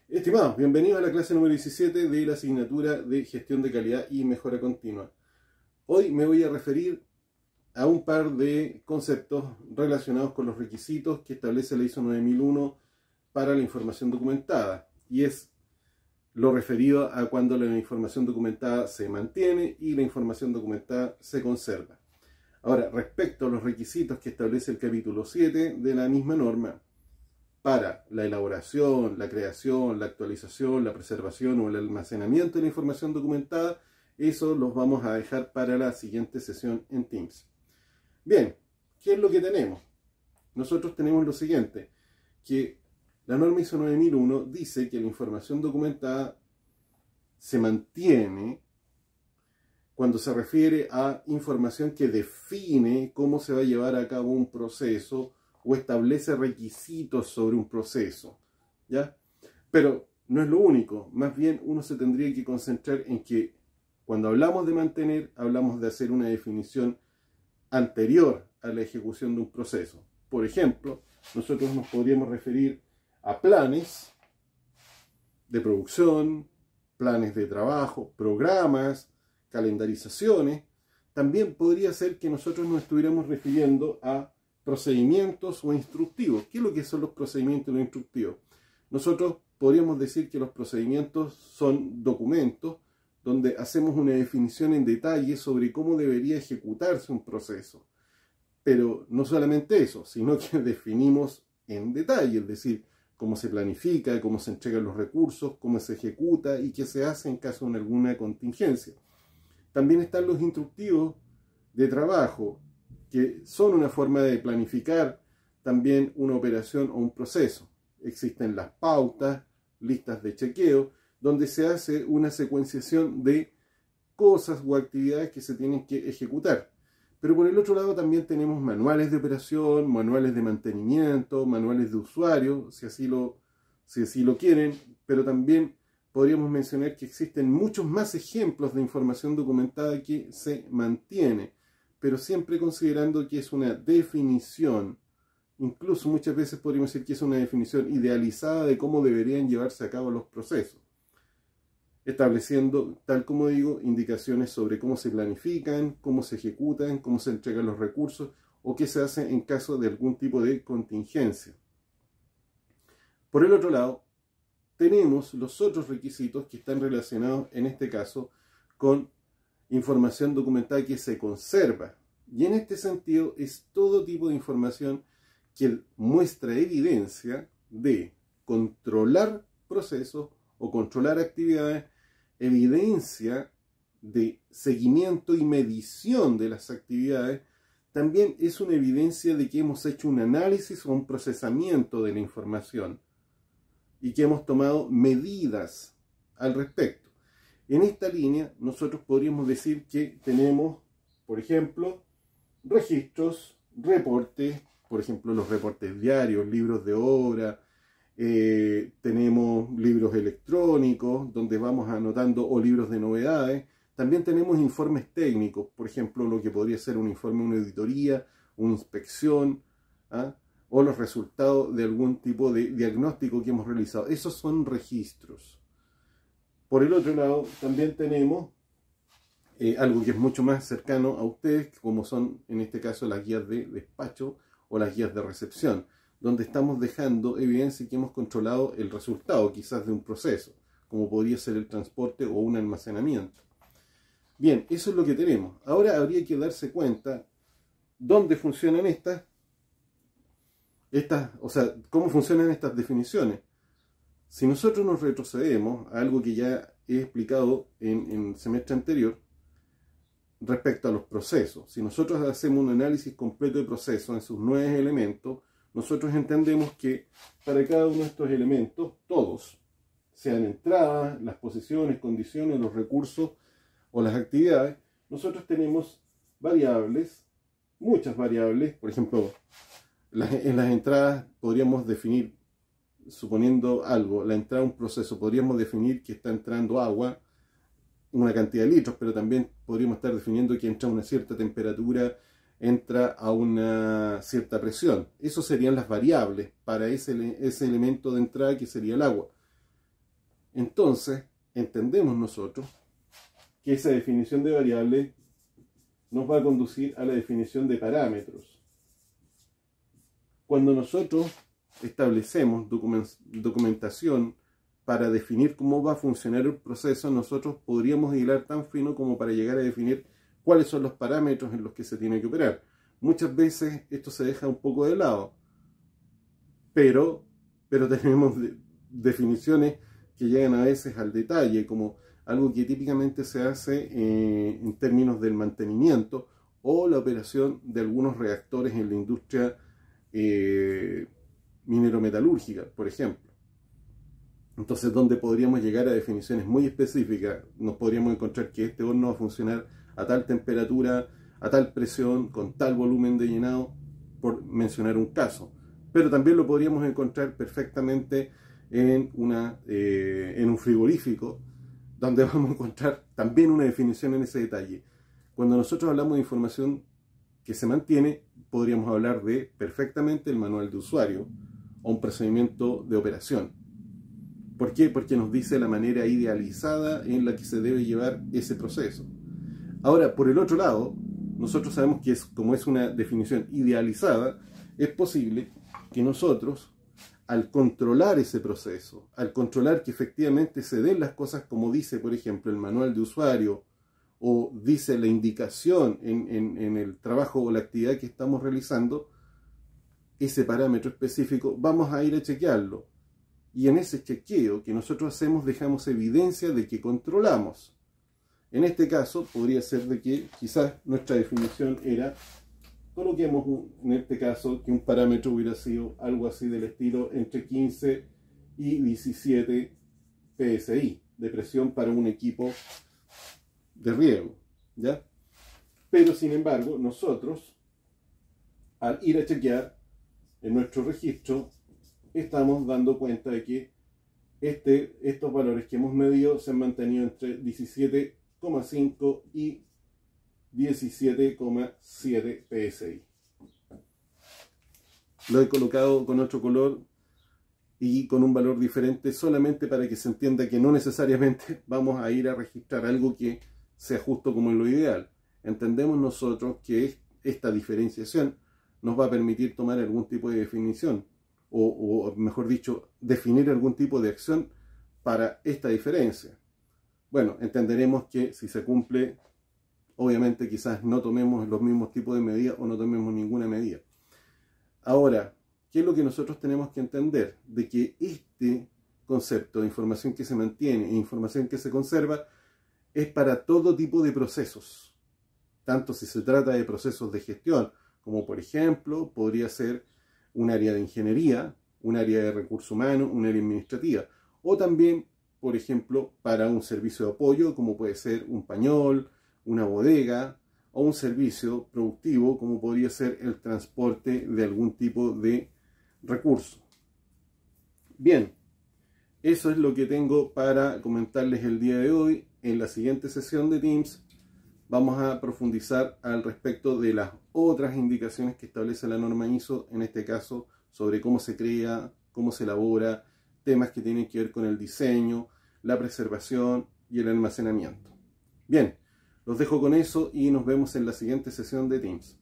Estimados, bienvenidos a la clase número 17 de la asignatura de Gestión de Calidad y Mejora Continua. Hoy me voy a referir a un par de conceptos relacionados con los requisitos que establece la ISO 9001 para la información documentada, y es lo referido a cuando la información documentada se mantiene y la información documentada se conserva. Ahora, respecto a los requisitos que establece el capítulo 7 de la misma norma, para la elaboración, la creación, la actualización, la preservación o el almacenamiento de la información documentada, eso los vamos a dejar para la siguiente sesión en Teams. Bien, ¿qué es lo que tenemos? Nosotros tenemos lo siguiente, que la norma ISO 9001 dice que la información documentada se mantiene cuando se refiere a información que define cómo se va a llevar a cabo un proceso o establece requisitos sobre un proceso, ¿ya? Pero no es lo único, más bien uno se tendría que concentrar en que cuando hablamos de mantener, hablamos de hacer una definición anterior a la ejecución de un proceso. Por ejemplo, nosotros nos podríamos referir a planes de producción, planes de trabajo, programas, calendarizaciones. También podría ser que nosotros nos estuviéramos refiriendo a procedimientos o instructivos. ¿Qué es lo que son los procedimientos o instructivos? Nosotros podríamos decir que los procedimientos son documentos donde hacemos una definición en detalle sobre cómo debería ejecutarse un proceso. Pero no solamente eso, sino que definimos en detalle, es decir, cómo se planifica, cómo se entregan los recursos, cómo se ejecuta y qué se hace en caso de alguna contingencia. También están los instructivos de trabajo, que son una forma de planificar también una operación o un proceso. Existen las pautas, listas de chequeo, donde se hace una secuenciación de cosas o actividades que se tienen que ejecutar. Pero por el otro lado también tenemos manuales de operación, manuales de mantenimiento, manuales de usuario, si así lo quieren, pero también podríamos mencionar que existen muchos más ejemplos de información documentada que se mantiene, pero siempre considerando que es una definición, incluso muchas veces podríamos decir que es una definición idealizada de cómo deberían llevarse a cabo los procesos, estableciendo, tal como digo, indicaciones sobre cómo se planifican, cómo se ejecutan, cómo se entregan los recursos o qué se hace en caso de algún tipo de contingencia. Por el otro lado, tenemos los otros requisitos que están relacionados en este caso con información documentada que se conserva. Y en este sentido es todo tipo de información que muestra evidencia de controlar procesos o controlar actividades, evidencia de seguimiento y medición de las actividades. También es una evidencia de que hemos hecho un análisis o un procesamiento de la información y que hemos tomado medidas al respecto. En esta línea, nosotros podríamos decir que tenemos, por ejemplo, registros, reportes, por ejemplo, los reportes diarios, libros de obra, tenemos libros electrónicos donde vamos anotando o libros de novedades. También tenemos informes técnicos, por ejemplo, lo que podría ser un informe, una auditoría, una inspección, o los resultados de algún tipo de diagnóstico que hemos realizado. Esos son registros. Por el otro lado, también tenemos algo que es mucho más cercano a ustedes, como son en este caso las guías de despacho o las guías de recepción, donde estamos dejando evidencia que hemos controlado el resultado quizás de un proceso, como podría ser el transporte o un almacenamiento. Bien, eso es lo que tenemos. Ahora habría que darse cuenta dónde funcionan o sea, cómo funcionan estas definiciones. Si nosotros nos retrocedemos a algo que ya he explicado en el semestre anterior respecto a los procesos, si nosotros hacemos un análisis completo de procesos en sus 9 elementos, nosotros entendemos que para cada uno de estos elementos, todos, sean entradas, las posiciones, condiciones, los recursos o las actividades, nosotros tenemos variables, muchas variables. Por ejemplo, en las entradas podríamos definir, suponiendo algo, la entrada de un proceso, podríamos definir que está entrando agua, una cantidad de litros, pero también podríamos estar definiendo que entra a una cierta temperatura, entra a una cierta presión. Eso serían las variables para ese elemento de entrada que sería el agua. entonces entendemos nosotros que esa definición de variable nos va a conducir a la definición de parámetros. Cuando nosotros establecemos documentación para definir cómo va a funcionar el proceso, nosotros podríamos hilar tan fino como para llegar a definir cuáles son los parámetros en los que se tiene que operar. Muchas veces esto se deja un poco de lado, pero tenemos definiciones que llegan a veces al detalle, como algo que típicamente se hace en términos del mantenimiento o la operación de algunos reactores en la industria minero-metalúrgica, por ejemplo. Entonces, donde podríamos llegar a definiciones muy específicas, nos podríamos encontrar que este horno va a funcionar a tal temperatura, a tal presión, con tal volumen de llenado, por mencionar un caso. Pero también lo podríamos encontrar perfectamente en un frigorífico, donde vamos a encontrar también una definición en ese detalle. Cuando nosotros hablamos de información que se mantiene, podríamos hablar de perfectamente el manual de usuario o un procedimiento de operación. ¿Por qué? Porque nos dice la manera idealizada en la que se debe llevar ese proceso. Ahora, por el otro lado, nosotros sabemos que como es una definición idealizada, es posible que nosotros, al controlar ese proceso, al controlar que efectivamente se den las cosas como dice, por ejemplo, el manual de usuario, o dice la indicación en el trabajo o la actividad que estamos realizando, ese parámetro específico, vamos a ir a chequearlo. Y en ese chequeo que nosotros hacemos, dejamos evidencia de que controlamos. En este caso, podría ser de que quizás nuestra definición era, coloquemos en este caso que un parámetro hubiera sido algo así del estilo entre 15 y 17 PSI de presión para un equipo de riego, ¿ya? Pero sin embargo, nosotros, al ir a chequear en nuestro registro, estamos dando cuenta de que estos valores que hemos medido se han mantenido entre 17,5 y 17,7 PSI. Lo he colocado con otro color y con un valor diferente solamente para que se entienda que no necesariamente vamos a ir a registrar algo que sea justo como es lo ideal. Entendemos nosotros que esta diferenciación nos va a permitir tomar algún tipo de definición o mejor dicho, definir algún tipo de acción para esta diferencia. Bueno, entenderemos que si se cumple, obviamente quizás no tomemos los mismos tipos de medidas o no tomemos ninguna medida. Ahora, ¿qué es lo que nosotros tenemos que entender? De que este concepto de información que se mantiene e información que se conserva es para todo tipo de procesos, tanto si se trata de procesos de gestión, como por ejemplo podría ser un área de ingeniería, un área de recursos humanos, un área administrativa, o también, por ejemplo, para un servicio de apoyo, como puede ser un pañol, una bodega, o un servicio productivo, como podría ser el transporte de algún tipo de recurso. Bien, eso es lo que tengo para comentarles el día de hoy. En la siguiente sesión de Teams vamos a profundizar al respecto de las otras indicaciones que establece la norma ISO, en este caso sobre cómo se crea, cómo se elabora, temas que tienen que ver con el diseño, la preservación y el almacenamiento. Bien, los dejo con eso y nos vemos en la siguiente sesión de Teams.